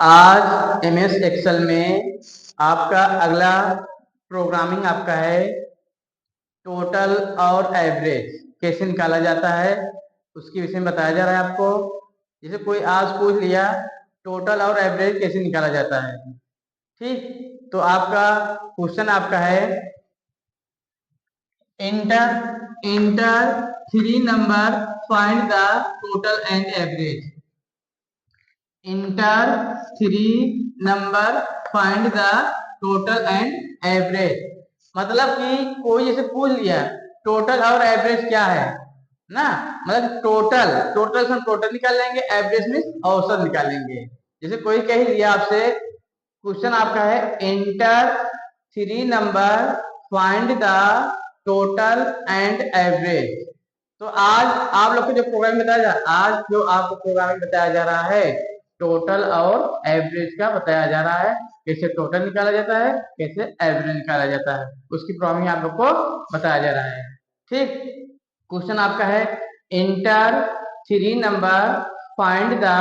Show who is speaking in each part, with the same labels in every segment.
Speaker 1: आज MS Excel में आपका अगला प्रोग्रामिंग आपका है टोटल और एवरेज कैसे निकाला जाता है उसके विषय में बताया जा रहा है आपको। जैसे कोई आज पूछ लिया टोटल और एवरेज कैसे निकाला जाता है, ठीक। तो आपका क्वेश्चन आपका है inter three number find the total and average. Inter three number find the total and average. मतलब कि कोई जैसे पूछ लिया टोटल और एवरेज क्या है ना, मतलब टोटल से टोटल निकाल लेंगे, एवरेज में औसत निकालेंगे। जैसे कोई कह दिया आपसे क्वेश्चन आपका है inter three number find the total and average. तो आज आप लोग को जो प्रोग्राम बताया आज जो आपको प्रोग्राम बताया जा रहा है टोटल और एवरेज का बताया जा रहा है, कैसे टोटल निकाला जाता है कैसे एवरेज निकाला जाता है, उसकी प्रोग्रामिंग आप लोग को बताया जा रहा है, ठीक। क्वेश्चन आपका है inter three number find the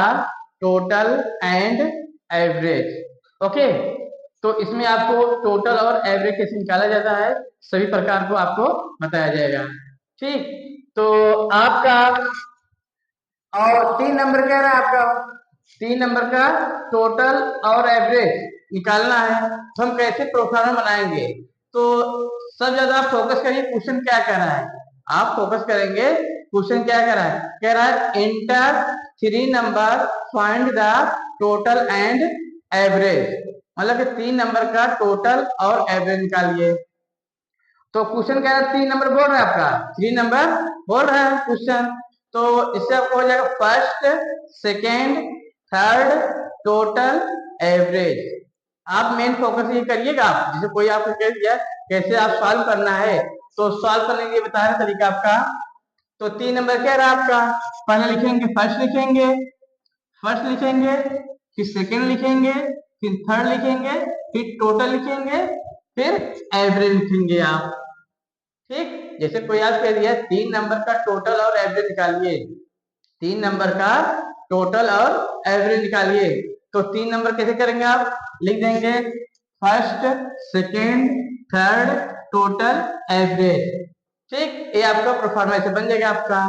Speaker 1: total and average. Okay, तो इसमें आपको टोटल और एवरेज कैसे निकाला जाता है सभी प्रकार को आपको बताया जाएगा, ठीक। तो आपका और 3 नंबर कह रहा है आपका 3 नंबर का टोटल और एवरेज निकालना है, तो हम कैसे प्रोग्राम बनाएंगे। तो सब ज्यादा फोकस करिए क्वेश्चन क्या कह रहा है, आप फोकस करेंगे क्वेश्चन क्या कह रहा है, कह रहा है inter three number find the total and average. मतलब कि 3 नंबर का टोटल और एवरेज निकालिए। तो क्वेश्चन कह रहा है 3 नंबर बोल रहा है आपका 3 नंबर बोल रहा है क्वेश्चन। तो इससे आपको हो जाएगा first second third total average. आप मेन फोकस ये करिएगा। आप जैसे कोई आपको कह दिया कैसे आप सॉल्व करना है, तो सॉल्व करने के लिए बता रहे तरीका आपका। तो 3 नंबर क्या रहा आपका, पहले लिखेंगे फर्स्ट लिखेंगे, फिर सेकेंड लिखेंगे, फिर थर्ड लिखेंगे, फिर टोटल लिखेंगे, फिर एवरेज लिखेंगे आप, ठीक। जैसे कोई आज कह दिया 3 नंबर का टोटल और एवरेज निकालिए, 3 नंबर का टोटल और एवरेज निकालिए। तो 3 नंबर कैसे करेंगे आप, लिख देंगे first second third total average, ठीक। ये आपका प्रोफार्मा ऐसे बन जाएगा आपका,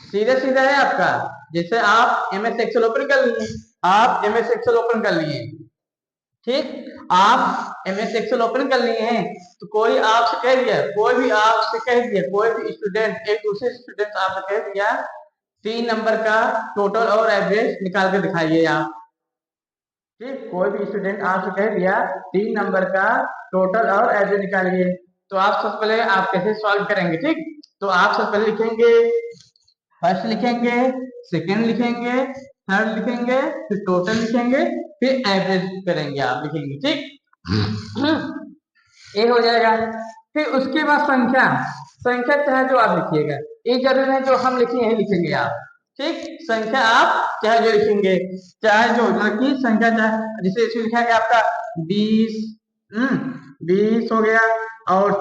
Speaker 1: सीधा सीधा है आपका। जैसे आप एमएस एक्सेल ओपन कर लिए, आप एमएस एक्सेल ओपन कर लिए, ठीक। आप एमएस एक्सेल ओपन कर लिए हैं, तो कोई आपसे कह दिया कोई भी आपसे कह दिया कोई भी स्टूडेंट एक दूसरे स्टूडेंट आपसे कह दिया 3 नंबर का टोटल और एवरेज निकाल के दिखाइए आप, ठीक। कोई भी स्टूडेंट आपसे कह दिया 3 नंबर का टोटल और एवरेज निकालिए, तो आप सबसे पहले आप कैसे सॉल्व करेंगे, ठीक। तो आप सबसे पहले लिखेंगे फर्स्ट लिखेंगे, सेकेंड लिखेंगे, थर्ड लिखेंगे, फिर टोटल लिखेंगे, फिर एवरेज करेंगे आप लिखेंगे, ठीक। ये हो जाएगा। फिर उसके बाद संख्या संख्या चाहे जो आप लिखिएगा, ये जरूरी है जो हम लिखे यही लिखेंगे आप, ठीक। संख्या आप चाहे जो लिखेंगे, चाहे जो की संख्या चाहे जैसे इसमें लिखा गया आपका 20 20 हो गया और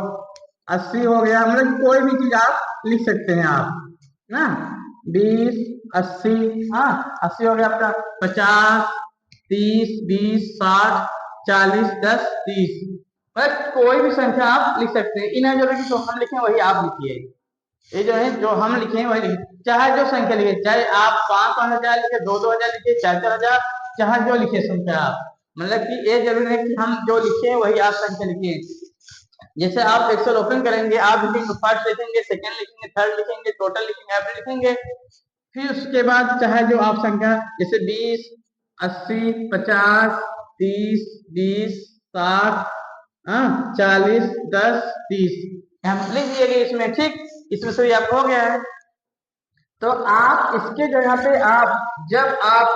Speaker 1: 80 हो गया, मतलब कोई भी चीज आप लिख सकते हैं आप ना, 20 80, हाँ 80 हो गया आपका 50 30 20 60 40 10 30, बस कोई भी संख्या आप लिख सकते हैं। इन्हें जो है जो हम लिखे वही आप लिखिए, ये जो है जो हम लिखे वही लिखिए, चाहे जो संख्या लिखे, चाहे आप 5,000 लिखे 2,000 लिखे 4,000, चाहे जो लिखे संख्या आप, मतलब कि ये जरूरी है कि हम जो लिखे वही आप संख्या लिखिए। जैसे आप एक्सेल ओपन करेंगे आप लिखेंगे फर्स्ट लिखेंगे सेकेंड लिखेंगे थर्ड लिखेंगे टोटल लिखेंगे एवरेज लिखेंगे, फिर उसके बाद चाहे जो आप संख्या जैसे 20 80 50 30 20 60 40 10 30 हम लिख दिएगा इसमें, ठीक। इसमें से आपको हो गया है। तो आप इसके जगह पे आप जब आप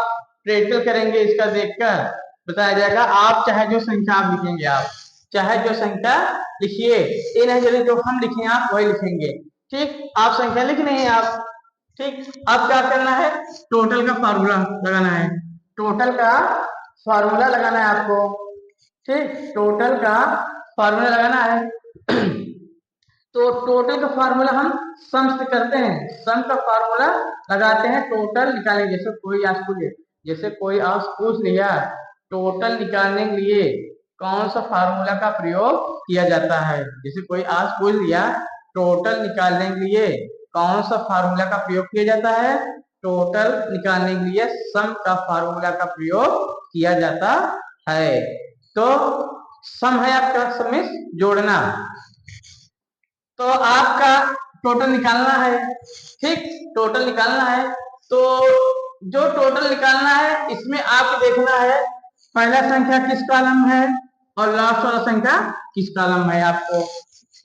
Speaker 1: प्रैक्टिकल करेंगे इसका देखकर बताया जाएगा, आप चाहे जो संख्या आप लिखेंगे आप चाहे जो संख्या लिखिए, ये नहीं जरूरी जो हम लिखे आप वही लिखेंगे, ठीक। आप संख्या लिख नहीं है आप, ठीक। अब क्या करना है, टोटल का फार्मूला लगाना है, टोटल का फार्मूला लगाना है आपको, ठीक। टोटल का फार्मूला लगाना है। तो टोटल का फार्मूला हम सम से करते हैं, सम का फार्मूला लगाते हैं टोटल निकालेंगे। जैसे कोई आज पूछे जैसे कोई आपसे पूछ लिया टोटल निकालने के लिए कौन सा फार्मूला का प्रयोग किया जाता है, जैसे कोई आज पूछ लिया टोटल निकालने के लिए कौन सा फार्मूला का प्रयोग किया जाता है, टोटल निकालने के लिए सम का फार्मूला का प्रयोग किया जाता है। तो सम है आपका समिश जोड़ना, तो आपका टोटल निकालना है, ठीक, टोटल निकालना है। तो जो टोटल निकालना है इसमें आपको देखना है पहला संख्या किस कॉलम है और लास्ट वाला संख्या किस कॉलम है। आपको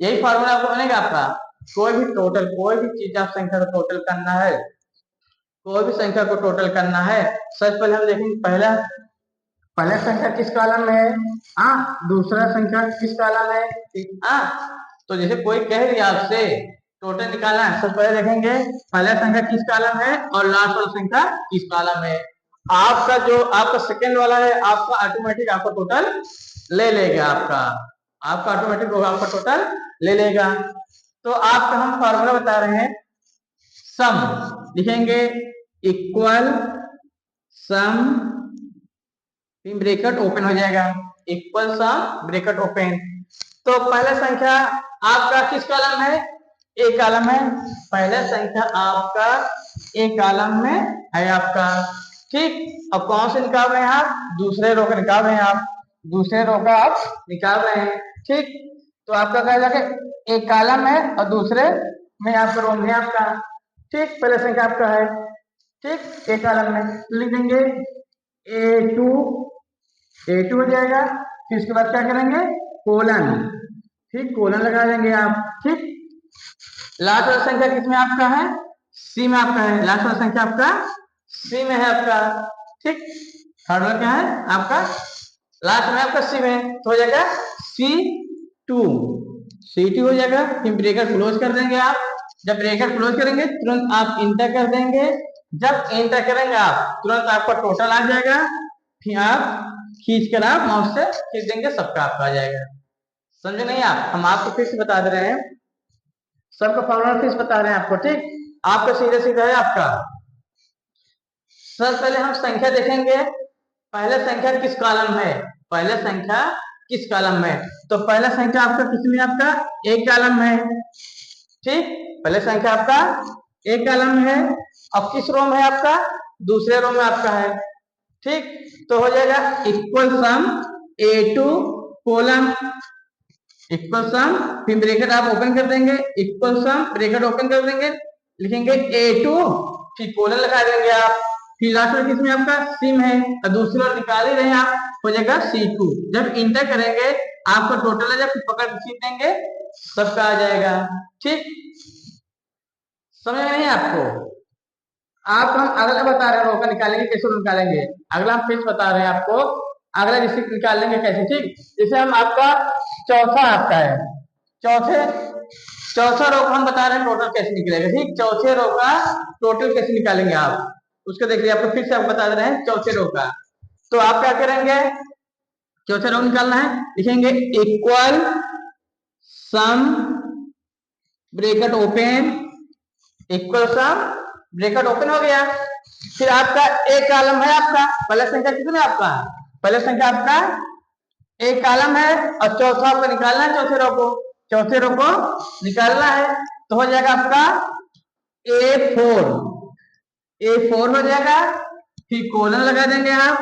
Speaker 1: यही फार्मूला आपको बनेगा आपका। कोई भी टोटल, कोई भी चीज आप संख्या को टोटल करना है, कोई भी संख्या को टोटल करना है, सबसे पहले हम देखेंगे पहला संख्या किस कॉलम में है, दूसरा संख्या किस कॉलम है, ठीक। तो जैसे कोई कह दिया आपसे टोटल निकालना है, सबसे पहले देखेंगे पहला संख्या किस कॉलम है और लास्ट वाला संख्या किस कॉलम है। आपका जो आपका सेकंड वाला है आपका ऑटोमेटिक आपका टोटल ले लेगा, आपका ऑटोमेटिक होगा, आपका टोटल ले लेगा। तो आपका हम फॉर्मूला बता रहे हैं, सम लिखेंगे इक्वल सम, ब्रैकेट ओपन हो जाएगा, इक्वल सम ब्रैकेट ओपन। तो पहला संख्या आपका किस कॉलम है, ए कॉलम है, पहला संख्या आपका ए कॉलम में है आपका, ठीक। अब कौन से निकाल रहे हैं आप, दूसरे रो का निकाल रहे हैं आप, दूसरे रो का आप निकाल रहे हैं, ठीक। तो आपका क्या जाके एक कॉलम है और दूसरे में आपका रो में आपका, ठीक, पहला संख्या आपका है, ठीक, एक कॉलम में लिख देंगे A2 हो जाएगा। फिर इसके बाद क्या करेंगे कोलन, ठीक, कोलन लगा देंगे आप, ठीक। लास्ट वाला संख्या किसमें आपका है, सी में आपका है, लास्ट वाला संख्या आपका सी में है आपका, ठीक। थर्ड वाला क्या है आपका लास्ट में आपका सी में, तो हो जाएगा C2 हो जाएगा। फिर ब्रैकेट क्लोज कर देंगे आप, जब ब्रैकेट क्लोज करेंगे तुरंत आप इंटर कर देंगे, जब इंटर करेंगे आप तुरंत आपका टोटल आ जाएगा। फिर आप खींच कर आप माउस से खींच देंगे, सबका आपका आ जाएगा। समझे नहीं आप, हम आपको फिर से बता दे रहे हैं, सबका फॉर्मूला फिर से बता रहे हैं आपको, ठीक। आपका सीधा सीधा है आपका। सबसे पहले हम संख्या देखेंगे, पहला संख्या किस कॉलम है, पहला संख्या किस कॉलम में, तो पहला संख्या आपका किसमें, आपका एक कॉलम में, ठीक, पहला संख्या आपका एक कॉलम में है। अब किस रो में है आपका, दूसरे रो में आपका है, ठीक। तो हो जाएगा इक्वल सम A2 कोलन इक्वल सम, फिर ब्रैकेट आप ओपन कर देंगे, इक्वल सम ब्रैकेट ओपन कर देंगे, लिखेंगे A2, फिर कोलन लगा देंगे आप, फिर लास्ट में किसमें आपका सी में है और दूसरी बार निकाल ही रहे हैं आप, हो जाएगा C2। जब इंटर करेंगे आपका टोटल है, जब पकड़ खींच देंगे सबका आ जाएगा, ठीक। समझ में नहीं आपको, आप हम अगला बता रहे हैं रोका निकालेंगे कैसे निकालेंगे, अगला हम फिर बता रहे हैं आपको, अगला जिसे निकाल लेंगे कैसे, ठीक। जैसे हम आपका चौथा आपका है, चौथा रो का हम बता रहे हैं टोटल कैसे निकलेगा, ठीक। चौथे रो का टोटल कैसे निकालेंगे आप, उसको देख लीजिए, आपको फिर से आपको बता दे रहे हैं चौथे रो का। तो आप क्या करेंगे, चौथे रो निकालना है, लिखेंगे equal sum bracket open, equal sum bracket open हो गया। फिर आपका एक कॉलम है, आपका पहला संख्या कितने आपका, पहला संख्या आपका एक कॉलम है और चौथा आपको निकालना है, चौथे रो को निकालना है। तो हो जाएगा आपका A4 हो जाएगा, फिर कोलन लगा देंगे आप,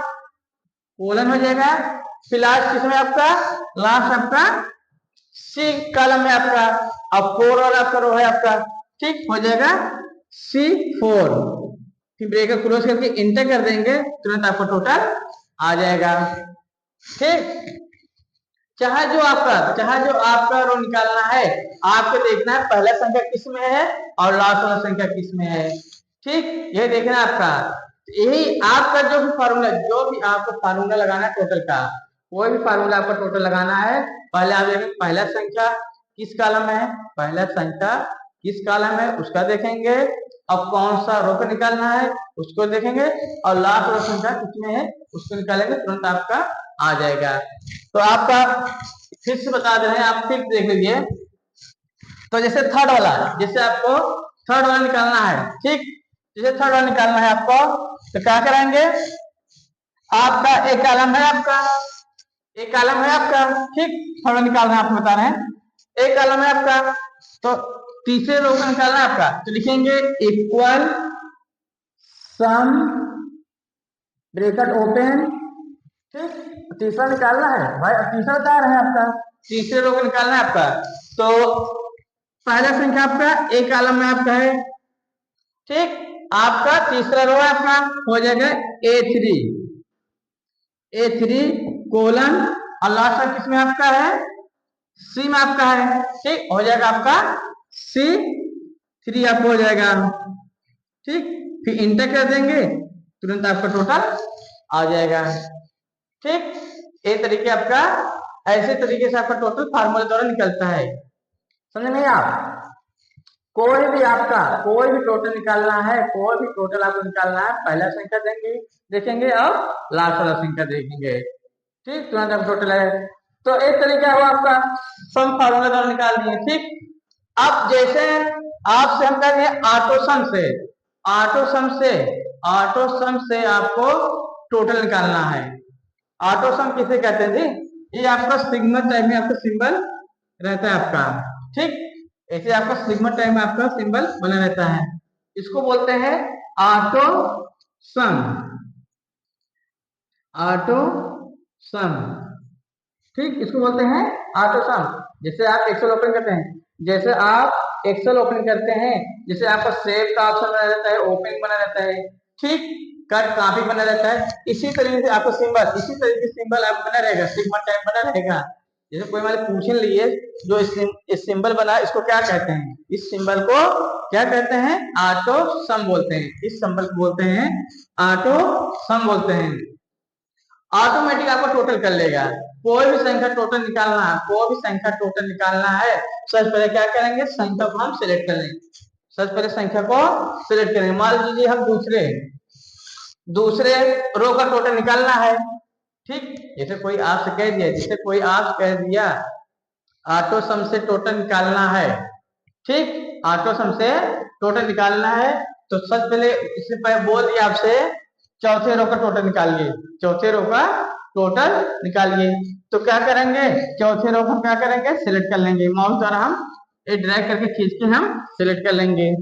Speaker 1: कोलन हो जाएगा। फिर लास्ट किसमें आपका, लास्ट आपका सी कॉलम में आपका, अब 4 और आपका रो है आपका, ठीक, हो जाएगा C4। फिर ब्रैकेट क्लोज करके इंटर कर देंगे, तुरंत आपको टोटल आ जाएगा, ठीक। चाहे जो आपका रो निकालना है, आपको देखना है पहला संख्या किस में है और लास्ट वाला संख्या किस में है, ठीक, ये देखना है आपका। यही आपका जो भी आपको फार्मूला लगाना है टोटल का, कोई भी फार्मूला आपको टोटल लगाना है, पहले आप देखेंगे पहला संख्या किस कॉलम में है, पहला संख्या किस कॉलम है उसका देखेंगे, अब कौन सा रो का निकालना है उसको देखेंगे, और लास्ट वाला संख्या किसमें है उसको निकालेंगे, तुरंत आपका आ जाएगा। तो आपका फिर से बता दे रहे हैं, आप फिर देख लीजिए। तो जैसे थर्ड आपको थर्ड वाला निकालना है, ठीक, जैसे थर्ड वाला निकालना है आपको, तो क्या करेंगे, आपका एक कॉलम है आपका, एक कॉलम है आपका, ठीक, थोड़ा निकालना है, आपको बता रहे हैं। एक कॉलम है आपका, तो तीसरे रो का निकालना है आपका, तो लिखेंगे इक्वल सम ब्रैकेट ओपन, ठीक, तीसरा निकालना है भाई, तीसरा बता रहे हैं आपका, तीसरे रो को निकालना है आपका। तो पहला संख्या आपका एक कॉलम में आपका है, ठीक, आपका तीसरा रो आपका हो जाएगा A3, A3 कोलन, और लास्ट किसमें आपका है, सी में आपका है, ठीक, हो जाएगा आपका C3 आपको हो जाएगा, ठीक, फिर इंटर कर देंगे, तुरंत आपका टोटल आ जाएगा, ठीक। ये तरीके आपका, ऐसे तरीके से आपका टोटल फार्मूला द्वारा निकलता है, समझ नहीं आप। कोई भी आपका कोई भी टोटल निकालना है, कोई भी टोटल आपको निकालना है, पहला संख्या देंगे देखेंगे और लास्ट वाला संख्या देखेंगे, ठीक, तुरंत आपका टोटल है। तो एक तरीका हुआ आपका सम फार्मूला द्वारा निकाल दिए, ठीक। अब जैसे आपसे हम कहेंगे ऑटो सम से, ऑटो सम से, ऑटो सम से आपको टोटल निकालना है। ऑटो सम किसे कहते हैं जी, ये आपका सिग्मा टाइप में आपका सिंबल रहता है आपका, ठीक, ऐसे आपका सिग्मा टाइप में आपका सिंबल बना रहता है, इसको बोलते हैं ऑटो सम, ऑटो सम, ठीक, इसको बोलते हैं ऑटो सम। जैसे आप एक्सेल ओपन करते हैं, जैसे आप एक्सेल ओपन करते हैं, जैसे आपका सेव का ऑप्शन बना रहता है, ओपन बना रहता है, ठीक, कट कॉपी बना रहता है, इसी तरीके से आपको सिंबल, इसी तरीके से सिंबल आप बना रहेगा, सिग्मा टाइप बना रहेगा। जैसे कोई मान पूछ लिए जो इस सिंबल बना, इसको क्या कहते हैं, इस सिंबल को क्या कहते हैं, ऑटो सम बोलते हैं, इस सिंबल को बोलते हैं ऑटो सम बोलते हैं। ऑटोमेटिक आपको टोटल कर लेगा, कोई भी संख्या टोटल निकालना है, कोई भी संख्या टोटल निकालना है, सबसे पहले क्या करेंगे, संख्या को हम सिलेक्ट कर लेंगे, सबसे पहले संख्या को सिलेक्ट करेंगे। मान लीजिए हम दूसरे रो का टोटल निकालना है, ठीक, जैसे कोई आपसे कह दिया, जैसे कोई आप कह दिया ऑटो सम से टोटल निकालना है, ठीक, ऑटो सम से टोटल निकालना है, तो सबसे पहले इससे पहले बोल दिया आपसे चौथे रो का टोटल निकालिए, चौथे रो का टोटल निकालिए, तो क्या करेंगे, चौथे रो को क्या करेंगे, सिलेक्ट कर लेंगे, माउस द्वारा हम ड्रैग करके खींच के हम सिलेक्ट कर लेंगे,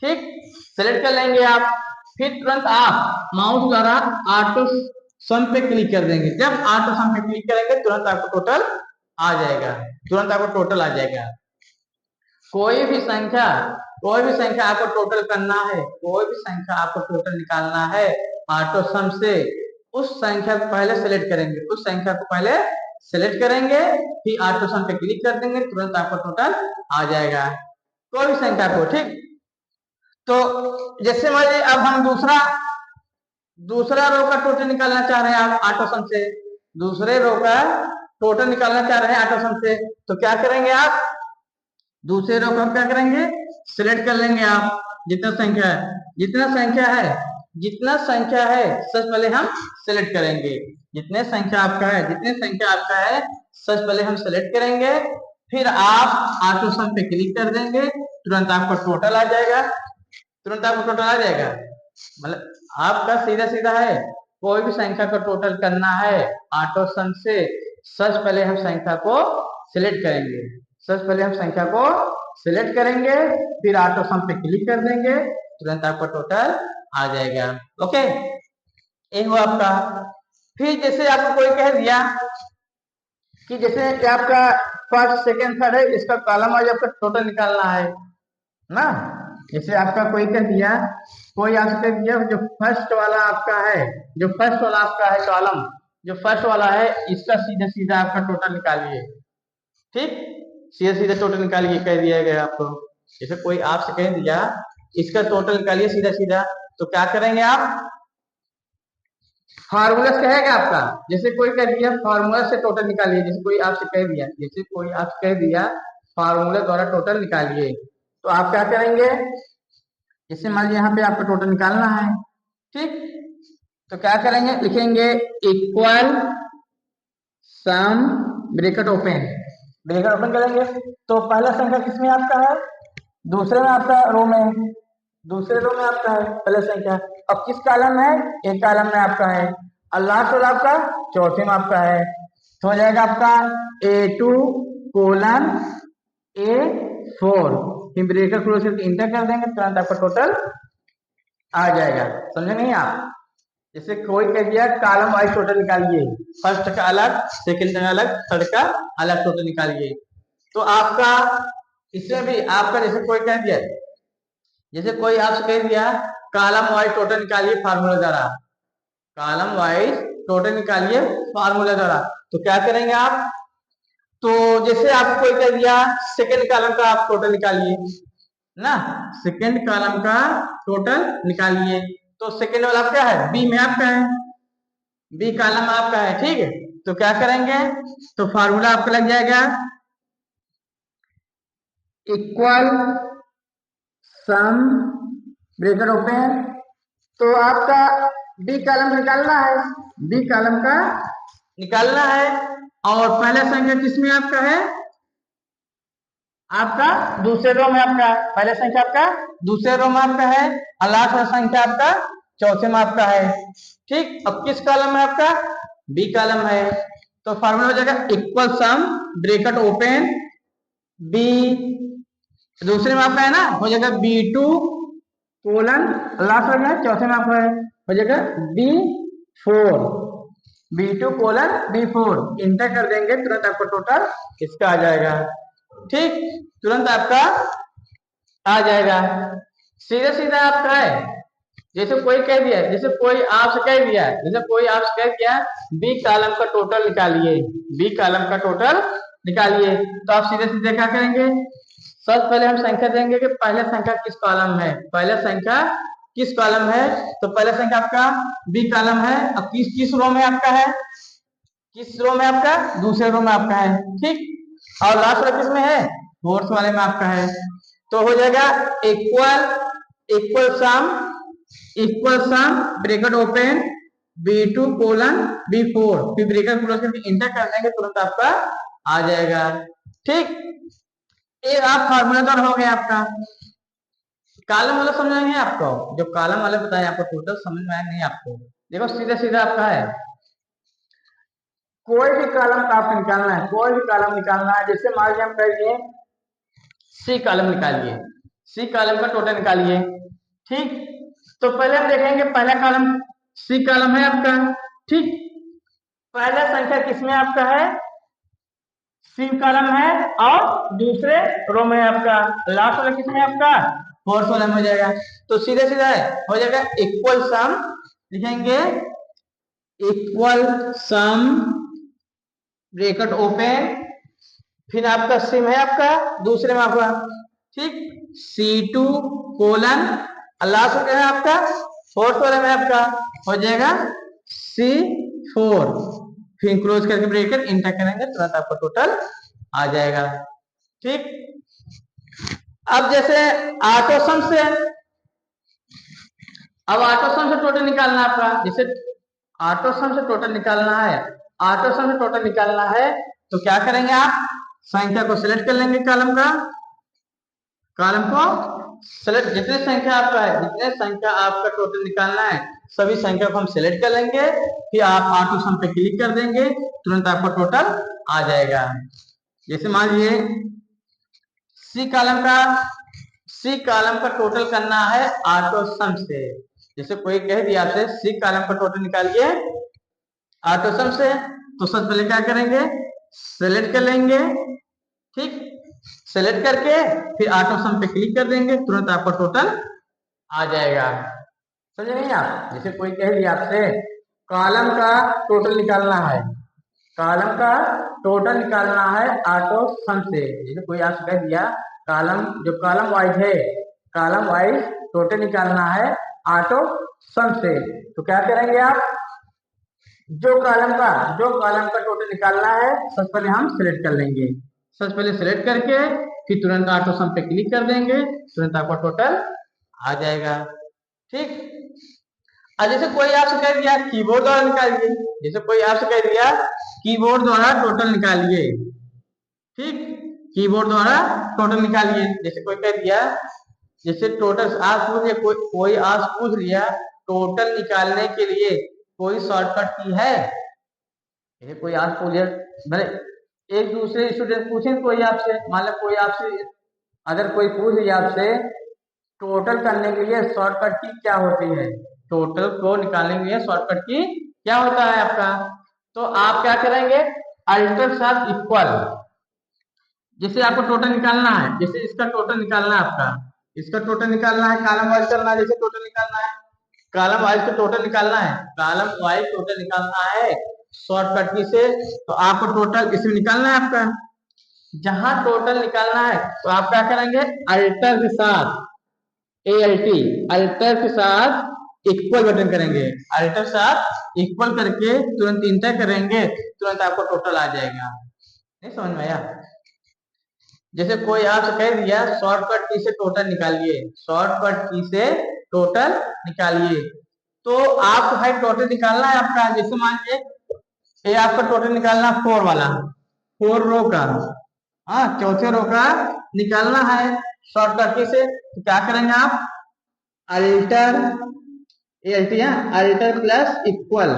Speaker 1: ठीक, सिलेक्ट कर लेंगे आप, फिर तुरंत आप माउस द्वारा ऑटो सम पे क्लिक कर देंगे, जब ऑटो सम पे क्लिक करेंगे तुरंत आपको टोटल आ जाएगा, तुरंत आपको टोटल आ जाएगा। कोई भी संख्या आपको टोटल करना है, कोई भी संख्या आपको टोटल निकालना है ऑटो सम से, उस संख्या को पहले सेलेक्ट करेंगे, उस संख्या को पहले सेलेक्ट करेंगे, फिर ऑटो सम पे क्लिक कर देंगे, तुरंत आपको टोटल आ जाएगा, कोई भी संख्या को, ठीक। तो जैसे मान लीजिए अब हम दूसरा रो का टोटल निकालना चाह रहे हैं, आप ऑटो सम से दूसरे रो का टोटल निकालना चाह रहे हैं ऑटो सम से, तो क्या करेंगे आप, दूसरे रो को क्या करेंगे, सिलेक्ट कर लेंगे, आप जितना संख्या है, जितना संख्या है सबसे पहले हम सिलेक्ट करेंगे, जितने संख्या आपका है, सबसे पहले हम सिलेक्ट करेंगे, फिर आप ऑटो सम पे क्लिक कर देंगे, तुरंत आपको टोटल आ जाएगा, तुरंत आपको टोटल आ जाएगा। मतलब आपका सीधा सीधा है, कोई भी संख्या को टोटल करना है ऑटो सम से, सबसे पहले हम संख्या को सिलेक्ट करेंगे, सबसे पहले हम संख्या को सिलेक्ट करेंगे, फिर ऑटो सम पे क्लिक कर देंगे, तुरंत आपका टोटल आ जाएगा, ओके, ये हुआ आपका। फिर जैसे आपको कोई कह दिया कि जैसे कि आपका फर्स्ट सेकंड थर्ड है, इसका कॉलम वाइज आपका टोटल निकालना है ना, जैसे आपका कोई कह दिया, कोई आपसे कह दिया जो फर्स्ट वाला आपका है, कॉलम जो फर्स्ट वाला है, इसका सीधा सीधा आपका टोटल निकालिए, ठीक, सीधा सीधा टोटल निकालिए कह दिया गया आपको। जैसे कोई आपसे कह दिया इसका टोटल निकालिए सीधा सीधा, तो क्या करेंगे आप, फार्मूला से कहेगा आपका, जैसे कोई कह दिया फार्मूला से टोटल निकालिए, जैसे कोई आपसे कह दिया फार्मूला द्वारा टोटल निकालिए, तो आप क्या करेंगे, जैसे मान लीजिए यहाँ पे आपको टोटल निकालना है, ठीक, तो क्या करेंगे, लिखेंगे इक्वल सम ब्रैकेट ओपन करेंगे, तो पहला संख्या किसमें आपका है, दूसरे में आपका रो में आपका है पहला संख्या, अब किस कॉलम में है, एक कॉलम में आपका है, और लास्ट वाला आपका चौथे में आपका है, तो हो जाएगा आपका A2 कोलन A4, फिर ब्रेकर क्लोज करके इंटर कर देंगे, तुरंत आपका टोटल आ जाएगा। समझे नहीं आप? जैसे कोई कह दिया कॉलम वाइज टोटल निकालिए, फर्स्ट का अलग, सेकंड का अलग, थर्ड का अलग टोटल निकालिए, तो आपका इसमें भी आपका जैसे कोई कह दिया, जैसे कोई आपसे कह दिया कॉलम वाइज टोटल निकालिए फार्मूला द्वारा, कॉलम वाइज टोटल निकालिए फार्मूला द्वारा, तो क्या करेंगे आप? तो जैसे आपको कोई कह दिया सेकंड कॉलम का आप टोटल निकालिए ना, सेकंड कॉलम का टोटल निकालिए, तो सेकंड वाला क्या है? बी में आपका है, बी कॉलम आपका है, ठीक है। तो क्या करेंगे? तो फार्मूला आपका लग जाएगा इक्वल सम ब्रैकेट ओपन, तो आपका बी कॉलम निकालना है, बी कॉलम का निकालना है, और पहला संख्या किसमें आपका है? आपका दूसरे रो में आपका, पहले संख्या आपका दूसरे रो में आपका है, और लास्ट वाला संख्या आपका चौथे में आपका है, ठीक। अब किस कॉलम में आपका? बी कॉलम है, तो फार्मूला हो जाएगा equal sum bracket open B, दूसरे में आपका है ना, हो जाएगा B2 कोलन, लास्ट में चौथे में आपका है, हो जाएगा B4, B2 colon B4, inter कर देंगे, तुरंत आपका टोटल इसका आ जाएगा, ठीक, तुरंत आपका आ जाएगा। सीधा सीधा आपका है। जैसे कोई कह दिया, जैसे कोई आपसे कह दिया, जैसे कोई आपसे कह दिया बी कॉलम का टोटल निकालिए, बी कॉलम का टोटल निकालिए, तो आप सीधे सीधे क्या करेंगे? सबसे पहले हम संख्या देंगे कि पहला संख्या किस कॉलम है, पहला संख्या किस कॉलम है, तो पहला संख्या आपका बी कॉलम है, अब किस रो में आपका है? किस रो में आपका? दूसरे रो में आपका है, ठीक, और लास्ट वाला किस में है? फोर्थ वाले में आपका है, तो हो जाएगा equal sum bracket open B2 colon B4, फिर ब्रैकेट क्लोज करके इंटर कर देंगे, तुरंत आपका आ जाएगा, ठीक। ये आप फार्मूला द्वारा हो गया आपका। कॉलम वाला समझ में नहीं आपको? जो कॉलम वाले बताए आपको टोटल समझ में आया नहीं आपको? देखो सीधा सीधा आपका है, कोई भी कॉलम का आपको निकालना है, कोई भी कॉलम निकालना है, जैसे मान लीजिए हम कह दिए सी कॉलम निकालिए, सी कॉलम का टोटल निकालिए, ठीक। तो पहले हम देखेंगे पहला कॉलम सी कॉलम है आपका, ठीक, पहला संख्या किसमें आपका है? सी कॉलम है, और दूसरे रो में आपका, लास्ट वाला किसमें आपका? फोर्थ वाला में हो जाएगा, तो सीधे सीधा है, हो जाएगा इक्वल सम, लिखेंगे इक्वल सम ब्रैकेट ओपन, फिर आपका सिम है आपका दूसरे में आपका, ठीक, C2 कोलन, लास्ट में है आपका फोर्थ वाले में आपका, हो जाएगा C4, फिर क्लोज करके ब्रैकेट इंटर करेंगे, तुरंत आपका टोटल आ जाएगा, ठीक। अब जैसे ऑटोसम से, अब ऑटोसम से टोटल निकालना आपका, जैसे ऑटोसम से टोटल निकालना है, ऑटोसम से टोटल निकालना है, तो क्या करेंगे आप? संख्या को सिलेक्ट कर लेंगे, कॉलम को सिलेक्ट, जितने संख्या आपका है, जितने संख्या आपका टोटल निकालना है, सभी संख्या को हम सिलेक्ट कर लेंगे, फिर आप ऑटो सम पे क्लिक कर देंगे, तुरंत आपका टोटल आ जाएगा। जैसे मान लीजिए सी कॉलम का टोटल करना है ऑटो सम से, जैसे कोई कह दिया आपसे सी कॉलम का टोटल निकालिए ऑटो सम से, तो सबसे पहले क्या करेंगे? सेलेक्ट कर लेंगे, ठीक, सेलेक्ट करके फिर ऑटो सम पे क्लिक कर देंगे, तुरंत आपका टोटल आ जाएगा। समझे नहीं आप? जैसे कोई कह दिया आपसे कॉलम का टोटल निकालना है, कॉलम का टोटल निकालना है ऑटो सम से, जैसे कोई आपसे कह दिया कॉलम, जो कॉलम वाइज है, कॉलम वाइज टोटल निकालना है ऑटो सम से, तो क्या करेंगे आप? जो कॉलम का टोटल निकालना है, सबसे पहले हम सिलेक्ट कर लेंगे, सबसे पहले सिलेक्ट करके फिर तुरंत ऑटो सम पे क्लिक कर देंगे, तुरंत आपका टोटल आ जाएगा, ठीक। और जैसे कोई आपसे कह दिया कीबोर्ड द्वारा निकालिए, जैसे कोई आपसे कह दिया कीबोर्ड द्वारा टोटल निकालिए, ठीक, कीबोर्ड द्वारा टोटल निकालिए, जैसे कोई कह दिया, जैसे टोटल आप पूछ, कोई आज पूछ लिया टोटल निकालने के लिए कोई शॉर्टकट की है? ये कोई आज पूछे, भले एक दूसरे स्टूडेंट पूछें, कोई आपसे, मान लो कोई आपसे, अगर कोई पूछ लिया आपसे टोटल करने के लिए शॉर्टकट की क्या होती है, टोटल को निकालने के लिए शॉर्टकट की क्या होता है आपका, तो आप क्या करेंगे, अल्टर साथ इक्वल, जैसे आपको टोटल निकालना है, जैसे इसका टोटल निकालना है आपका, इसका टोटल निकालना है, कॉलम वाइज करना है, जैसे टोटल निकालना है, कॉलम वाइज का टोटल निकालना है, कॉलम वाइज टोटल निकालना है शॉर्टकट की से, तो आपको टोटल इसमें निकालना है आपका, जहां टोटल निकालना है तो आप क्या करेंगे, अल्टर के साथ, ALT, अल्टर के साथ इक्वल बटन करेंगे, अल्टर साथ इक्वल करके तुरंत इंटर करेंगे, तुरंत आपको टोटल आ जाएगा। नहीं समझ में आया? जैसे कोई आपसे कह दिया शॉर्टकट की से टोटल निकालिए, शॉर्टकट की से टोटल निकालिए, तो आपको भाई टोटल निकालना है आपका, जैसे मान लीजिए ये आपका टोटल निकालना 4 वाला, 4 रो का, हाँ चौथे रो का निकालना है शॉर्टकट की से, तो क्या करेंगे आप, अल्टर, ALT है, अल्टर प्लस इक्वल,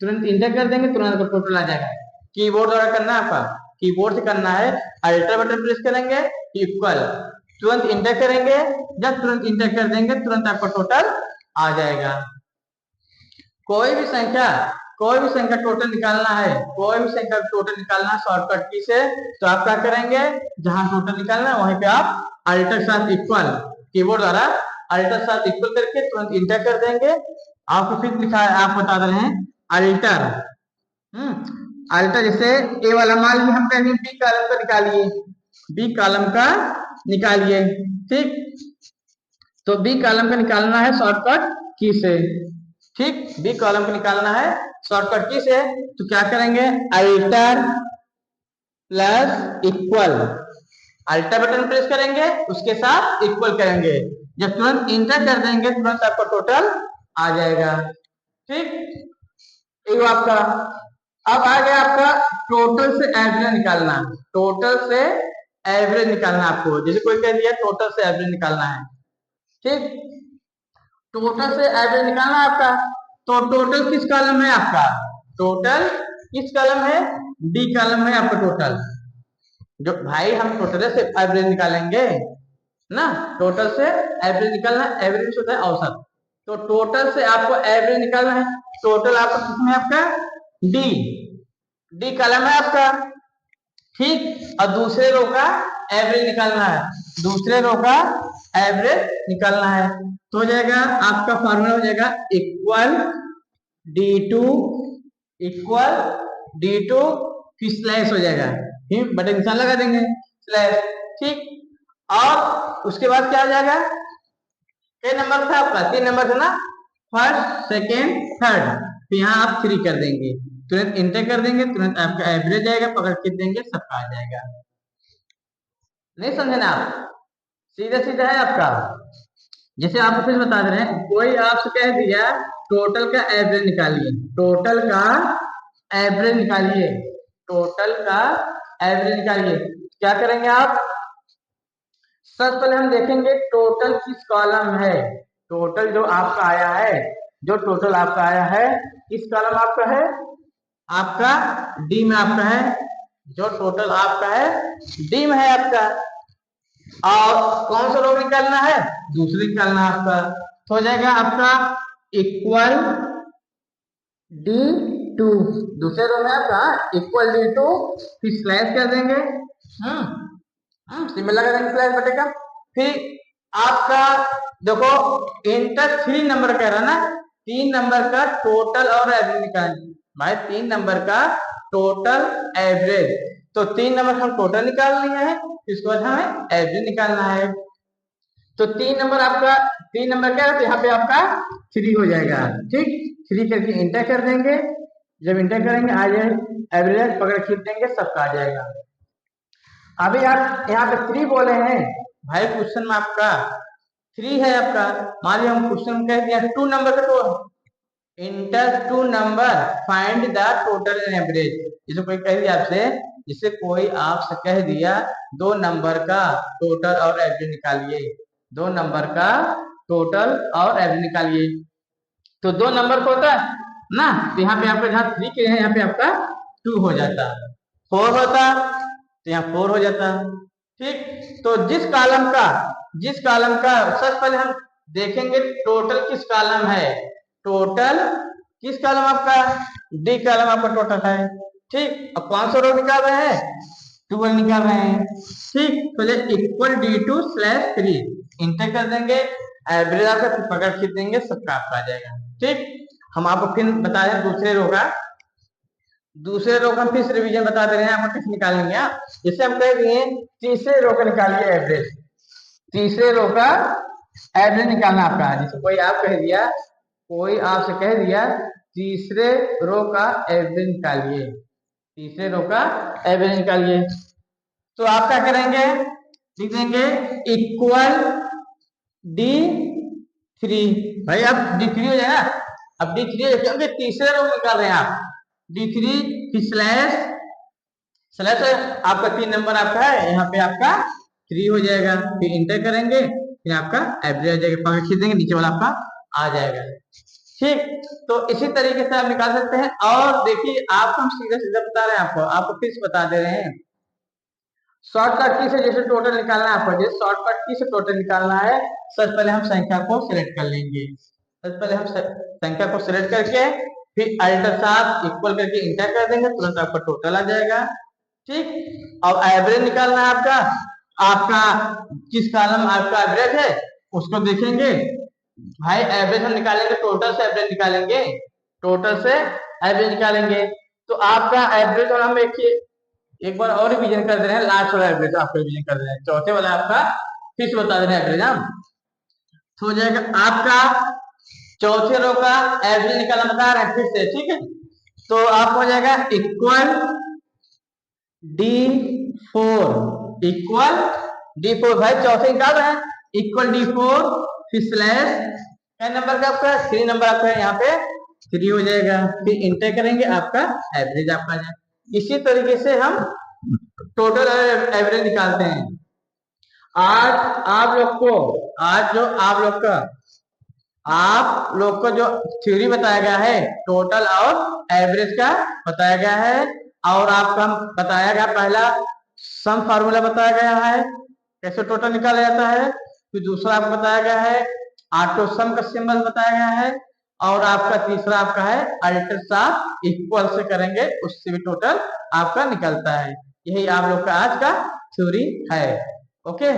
Speaker 1: तुरंत इंटर कर देंगे, तुरंत टोटल आ जाएगा। कीबोर्ड द्वारा करना है आपका, कीबोर्ड से करना है, अल्टर बटन प्रेस करेंगे, इक्वल, तुरंत इंटर करेंगे, जब तुरंत इंटर कर देंगे तुरंत आपका टोटल आ जाएगा। कोई भी संख्या टोटल निकालना है, कोई भी संख्या टोटल निकालना है शॉर्टकट की से, तो आप क्या करेंगे, जहां टोटल निकालना है वहीं पे आप अल्टर साथ इक्वल, कीबोर्ड द्वारा अल्टर साथ इक्वल करके तुरंत इंटर कर देंगे। आपको फिर लिखा है, आप बता रहे हैं अल्टर, अल्टर, जैसे ए वाला मान लीजिए हम कहेंगे बी कॉलम का निकालिए, बी कॉलम का निकालिए, ठीक, तो बी कॉलम का निकालना है शॉर्टकट की से, ठीक, बी कॉलम को निकालना है शॉर्टकट की से, तो क्या करेंगे, alter plus equal, alter button press करेंगे, उसके साथ इक्वल करेंगे, जब तुरंत इंटर कर देंगे तुरंत आपका टोटल आ जाएगा, ठीक, ये आपका। अब आ गया आपका टोटल से एवरेज निकालना, टोटल से एवरेज निकालना आपको, जैसे कोई कह दिया टोटल से एवरेज निकालना है, ठीक, टोटल से एवरेज निकालना है आपका, तो टोटल किस कॉलम में आपका, टोटल किस कॉलम है, डी कॉलम में आपका टोटल, जो भाई हम टोटल से एवरेज निकालेंगे ना, टोटल से एवरेज निकालना, एवरेज होता है औसत, तो टोटल से आपको एवरेज निकालना है, टोटल आपका किसमें, आपका डी कॉलम है आपका, ठीक, और दूसरे रो का एवरेज निकालना है, दूसरे रो का एवरेज निकालना है, तो हो जाएगा आपका फॉर्मूला हो जाएगा इक्वल D2 इक्वल D2 फिर स्लैश हो जाएगा, ठीक, बटन निशान लगा देंगे स्लैश, ठीक, और उसके बाद क्या आ जाएगा, क्या नंबर था आपका, 3 नंबर था ना, फर्स्ट सेकेंड थर्ड, तो यहाँ आप 3 कर देंगे, तुरंत इंटर कर देंगे, तुरंत आपका एवरेज आएगा, पकड़ के देंगे सबका आ जाएगा। नहीं समझे ना आप, सीधा सीधा है आपका। जैसे आपको फिर बता दे रहे हैं, कोई आपसे कह दिया टोटल का एवरेज निकालिए, टोटल का एवरेज निकालिए, टोटल का एवरेज निकालिए, क्या करेंगे आप, सबसे पहले हम देखेंगे टोटल किस कॉलम है, टोटल जो आपका आया है, जो टोटल आपका आया है किस कॉलम आपका है, आपका डी में आपका है, जो टोटल आपका है डी में है आपका, और कौन सा रो निकालना है, दूसरे निकालना है आपका, तो हो जाएगा आपका इक्वल D2, दूसरे रो में आपका इक्वल D2 फिर स्लैश कर देंगे, सिंबल लगा देंगे स्लैश बटे का, फिर आपका देखो इंटर 3 नंबर कह रहा ना, 3 नंबर का टोटल और एवरेज निकालना भाई, 3 नंबर का टोटल एवरेज, तो 3 नंबर हम टोटल निकाल लिए हैं, इसके बाद हमें एवरेज निकालना है, तो 3 नंबर आपका, 3 नंबर क्या है, तो यहाँ पे आपका 3 हो जाएगा, ठीक, 3 करके इंटर कर देंगे, जब इंटर करेंगे आ जाए एवरेज, पकड़ खींच देंगे सबका आ जाएगा। अभी आप यहाँ पे 3 बोले हैं भाई, क्वेश्चन में आपका 3 है आपका, मान लिया हम क्वेश्चन कह दिया 2 नंबर का, तो inter 2 number find the total and average, जैसे कोई कह दिया आपसे, जिससे कोई आपसे कह दिया 2 नंबर का टोटल और एवरेज निकालिए, 2 नंबर का टोटल और एवरेज निकालिए, तो 2 नंबर को होता है ना, तो यहाँ पे आपका जहाँ 3 के है यहाँ पे आपका 2 हो जाता, 4 होता तो यहाँ 4 हो जाता। ठीक, तो जिस कॉलम का सबसे पहले हम देखेंगे टोटल किस कॉलम है, टोटल किस कॉलम आपका, डी कॉलम आपका टोटल है। ठीक, अब कौन सा रो निकाल रहे हैं, 12 निकाल रहे हैं। ठीक, पहले इक्वल D2/3 इंटर कर देंगे, एवरेज आपका पकड़ खींच देंगे, सबका आपका आ जाएगा। ठीक, हम आपको फिर बता दें दूसरे रो का हम फिर रिवीजन बता दे रहे हैं आपको कैसे निकालेंगे। आप जैसे हम कह दिए तीसरे रो का निकालिए एवरेज, तीसरे रो का एवरेज निकालना आपका। जैसे कोई आपसे कह दिया तीसरे रो का एवरेज निकालिए, तीसरे रो का एवरेज निकालिए, तो आप क्या करेंगे, लिख देंगे इक्वल D3। भाई अब D3 हो जाएगा, अब D3 क्योंकि तीसरे रो निकाल रहे हैं आप, D3 फिर स्लैश आपका 3 नंबर आपका है, यहाँ पे आपका 3 हो जाएगा, फिर इंटर करेंगे, फिर आपका एवरेज आ जाएगा, पकड़ खींच देंगे, नीचे वाला आपका आ जाएगा। ठीक, तो इसी तरीके से आप निकाल सकते हैं। और देखिए आपको हम सीधा सीधा बता रहे हैं, आपको फिर से बता दे रहे हैं, शॉर्टकट की से जैसे टोटल निकालना है आपको, जैसे शॉर्टकट की से टोटल निकालना है, सबसे पहले हम संख्या को सिलेक्ट कर लेंगे, सबसे पहले हम संख्या को सिलेक्ट करके फिर अल्टर साथ इक्वल करके इंटर कर देंगे, तुरंत आपका टोटल आ जाएगा। ठीक, अब एवरेज निकालना है आपका, आपका किस कॉलम आपका एवरेज है उसको देखेंगे। भाई एवरेज हम निकालेंगे, टोटल से एवरेज निकालेंगे, टोटल से एवरेज निकालेंगे, तो आपका एवरेज और हम एक बार और रिवीजन कर दे रहे हैं, लास्ट वाला एवरेज आपका रिवीजन कर दे रहे हैं, चौथे वाला आपका फिर से बता दे रहे हैं एवरेज हम, तो हो जाएगा आपका चौथे रो का एवरेज निकालना बता रहे हैं फिर से। ठीक है, तो आपको हो जाएगा इक्वल D4 भाई चौथे निकाल रहे हैं, इक्वल D4 फिर स्लैश क्या नंबर का आपका 3 नंबर आपका है, यहाँ पे 3 हो जाएगा, फिर इंटर करेंगे, आपका एवरेज आपका आ जाएगा। इसी तरीके से हम टोटल एवरेज निकालते हैं। आज जो आप लोग को जो थ्योरी बताया गया है टोटल और एवरेज का बताया गया है, और आपका बताया गया पहला सम फार्मूला बताया गया है कैसे टोटल निकाला जाता है, फिर दूसरा आपको बताया गया है ऑटो सम का सिंबल बताया गया है, और आपका तीसरा आपका है अल्टर साथ इक्वल से करेंगे उससे भी टोटल आपका निकलता है। यही आप लोग का आज का थ्योरी है। ओके।